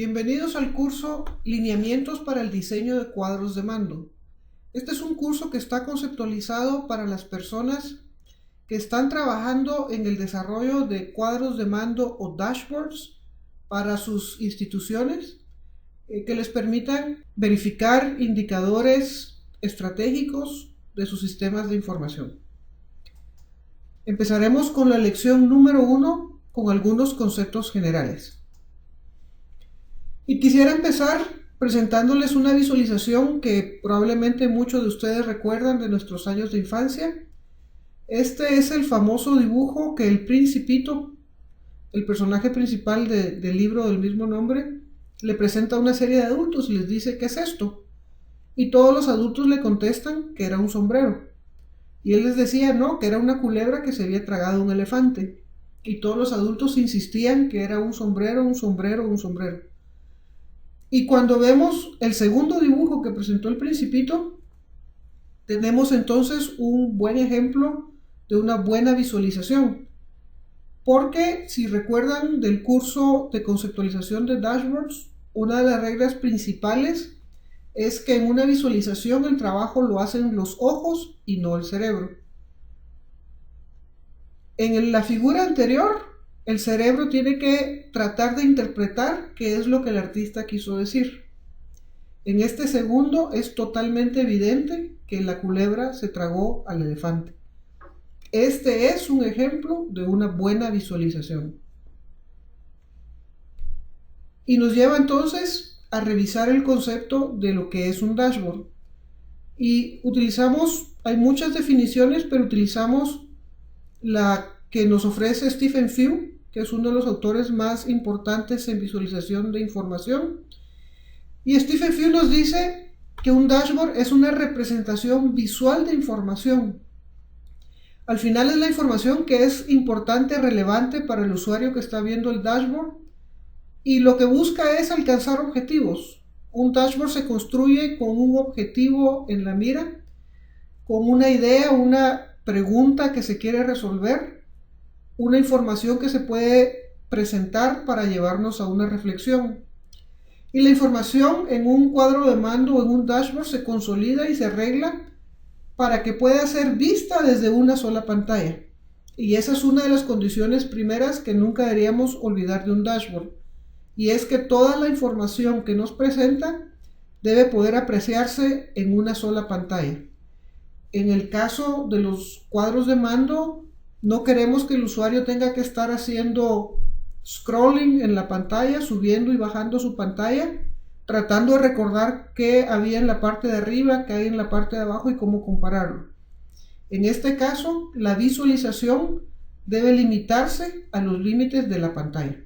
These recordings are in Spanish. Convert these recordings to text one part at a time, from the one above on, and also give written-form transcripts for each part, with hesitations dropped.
Bienvenidos al curso Lineamientos para el diseño de cuadros de mando. Este es un curso que está conceptualizado para las personas que están trabajando en el desarrollo de cuadros de mando o dashboards para sus instituciones que les permitan verificar indicadores estratégicos de sus sistemas de información. Empezaremos con la lección número 1 con algunos conceptos generales. Y quisiera empezar presentándoles una visualización que probablemente muchos de ustedes recuerdan de nuestros años de infancia. Este es el famoso dibujo que el Principito, el personaje principal del libro del mismo nombre, le presenta a una serie de adultos y les dice: ¿qué es esto? Y todos los adultos le contestan que era un sombrero. Y él les decía no, que era una culebra que se había tragado un elefante. Y todos los adultos insistían que era un sombrero, un sombrero, un sombrero. Y cuando vemos el segundo dibujo que presentó el Principito, tenemos entonces un buen ejemplo de una buena visualización. Porque si recuerdan del curso de conceptualización de dashboards, una de las reglas principales es que en una visualización el trabajo lo hacen los ojos y no el cerebro. En la figura anterior, el cerebro tiene que tratar de interpretar qué es lo que el artista quiso decir. En este segundo es totalmente evidente que la culebra se tragó al elefante. Este es un ejemplo de una buena visualización. Y nos lleva entonces a revisar el concepto de lo que es un dashboard. Y hay muchas definiciones, pero utilizamos la que nos ofrece Stephen Few, que es uno de los autores más importantes en visualización de información. Y Stephen Few nos dice que un dashboard es una representación visual de información. Al final es la información que es importante, relevante para el usuario que está viendo el dashboard, y lo que busca es alcanzar objetivos. Un dashboard se construye con un objetivo en la mira, con una idea, una pregunta que se quiere resolver, una información que se puede presentar para llevarnos a una reflexión. Y la información en un cuadro de mando o en un dashboard se consolida y se arregla para que pueda ser vista desde una sola pantalla. Y esa es una de las condiciones primeras que nunca deberíamos olvidar de un dashboard. Y es que toda la información que nos presenta debe poder apreciarse en una sola pantalla. En el caso de los cuadros de mando, no queremos que el usuario tenga que estar haciendo scrolling en la pantalla, subiendo y bajando su pantalla, tratando de recordar qué había en la parte de arriba, qué hay en la parte de abajo y cómo compararlo. En este caso, la visualización debe limitarse a los límites de la pantalla.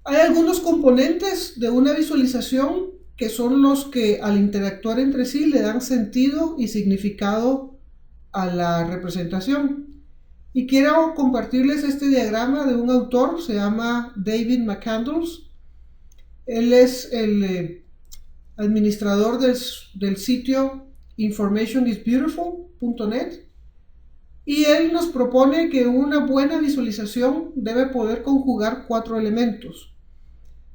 Hay algunos componentes de una visualización que son los que al interactuar entre sí le dan sentido y significado a la representación. Y quiero compartirles este diagrama de un autor, se llama David McCandless. Él es el administrador del sitio informationisbeautiful.net, y él nos propone que una buena visualización debe poder conjugar 4 elementos.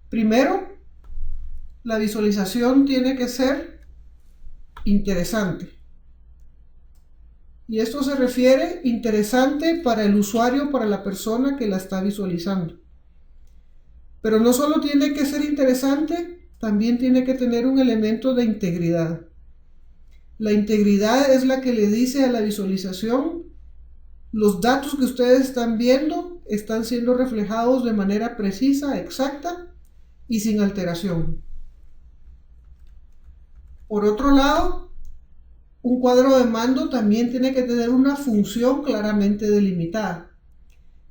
Primero, la visualización tiene que ser interesante. Y esto se refiere interesante para el usuario, para la persona que la está visualizando. Pero no solo tiene que ser interesante, también tiene que tener un elemento de integridad. La integridad es la que le dice a la visualización: los datos que ustedes están viendo están siendo reflejados de manera precisa, exacta y sin alteración. Por otro lado, un cuadro de mando también tiene que tener una función claramente delimitada.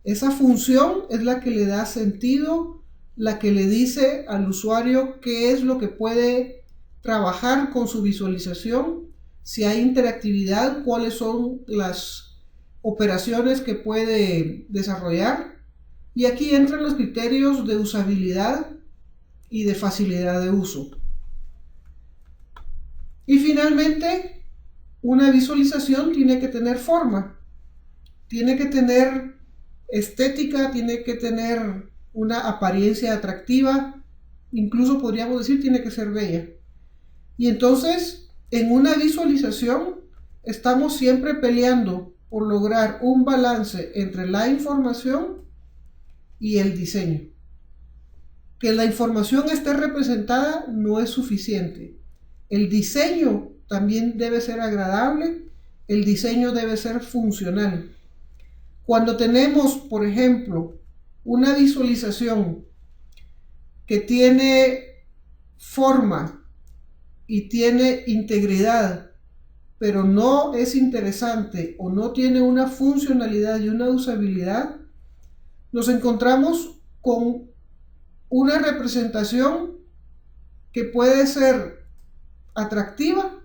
Esa función es la que le da sentido, la que le dice al usuario qué es lo que puede trabajar con su visualización, si hay interactividad, cuáles son las operaciones que puede desarrollar. Y aquí entran los criterios de usabilidad y de facilidad de uso. Y finalmente, una visualización tiene que tener forma, tiene que tener estética, tiene que tener una apariencia atractiva, incluso podríamos decir tiene que ser bella. Y entonces, en una visualización, estamos siempre peleando por lograr un balance entre la información y el diseño. Que la información esté representada no es suficiente. El diseño también debe ser agradable, el diseño debe ser funcional. Cuando tenemos, por ejemplo, una visualización que tiene forma y tiene integridad, pero no es interesante o no tiene una funcionalidad y una usabilidad, nos encontramos con una representación que puede ser atractiva,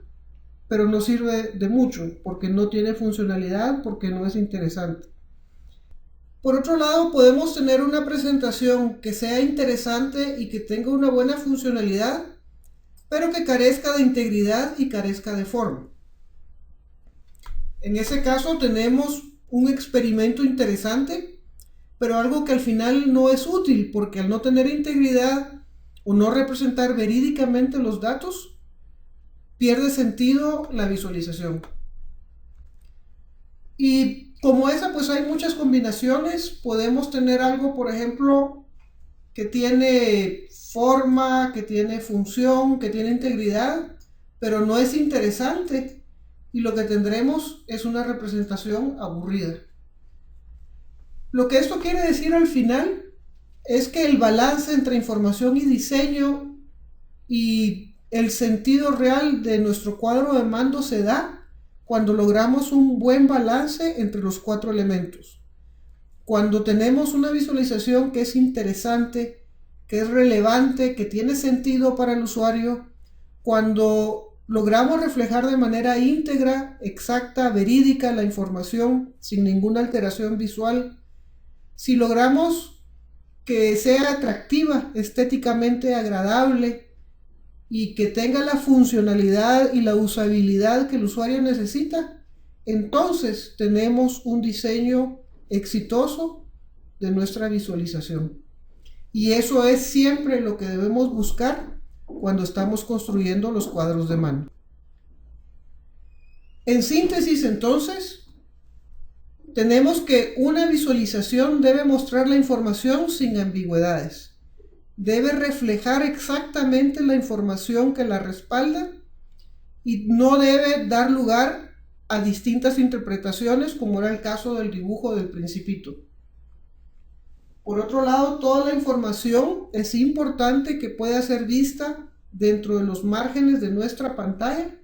pero no sirve de mucho, porque no tiene funcionalidad, porque no es interesante. Por otro lado, podemos tener una presentación que sea interesante y que tenga una buena funcionalidad, pero que carezca de integridad y carezca de forma. En ese caso tenemos un experimento interesante, pero algo que al final no es útil, porque al no tener integridad o no representar verídicamente los datos, pierde sentido la visualización. Y como esa, pues hay muchas combinaciones. Podemos tener algo, por ejemplo, que tiene forma, que tiene función, que tiene integridad, pero no es interesante, y lo que tendremos es una representación aburrida. Lo que esto quiere decir al final es que el balance entre información y diseño y el sentido real de nuestro cuadro de mando se da cuando logramos un buen balance entre los 4 elementos. Cuando tenemos una visualización que es interesante, que es relevante, que tiene sentido para el usuario, cuando logramos reflejar de manera íntegra, exacta, verídica la información sin ninguna alteración visual, si logramos que sea atractiva, estéticamente agradable y que tenga la funcionalidad y la usabilidad que el usuario necesita, entonces tenemos un diseño exitoso de nuestra visualización. Y eso es siempre lo que debemos buscar cuando estamos construyendo los cuadros de mano. En síntesis, entonces, tenemos que una visualización debe mostrar la información sin ambigüedades. Debe reflejar exactamente la información que la respalda y no debe dar lugar a distintas interpretaciones, como era el caso del dibujo del Principito. Por otro lado, toda la información es importante que pueda ser vista dentro de los márgenes de nuestra pantalla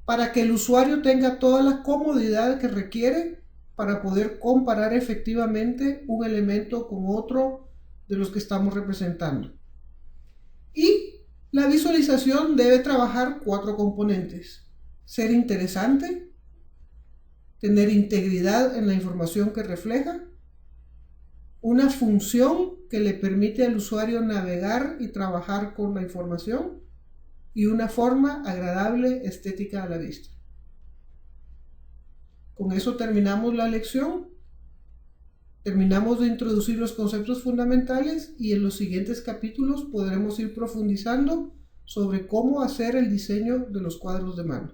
para que el usuario tenga toda la comodidad que requiere para poder comparar efectivamente un elemento con otro de los que estamos representando. Y la visualización debe trabajar 4 componentes: ser interesante, tener integridad en la información que refleja, una función que le permite al usuario navegar y trabajar con la información, y una forma agradable, estética a la vista. Con eso terminamos la lección. Terminamos de introducir los conceptos fundamentales y en los siguientes capítulos podremos ir profundizando sobre cómo hacer el diseño de los cuadros de mano.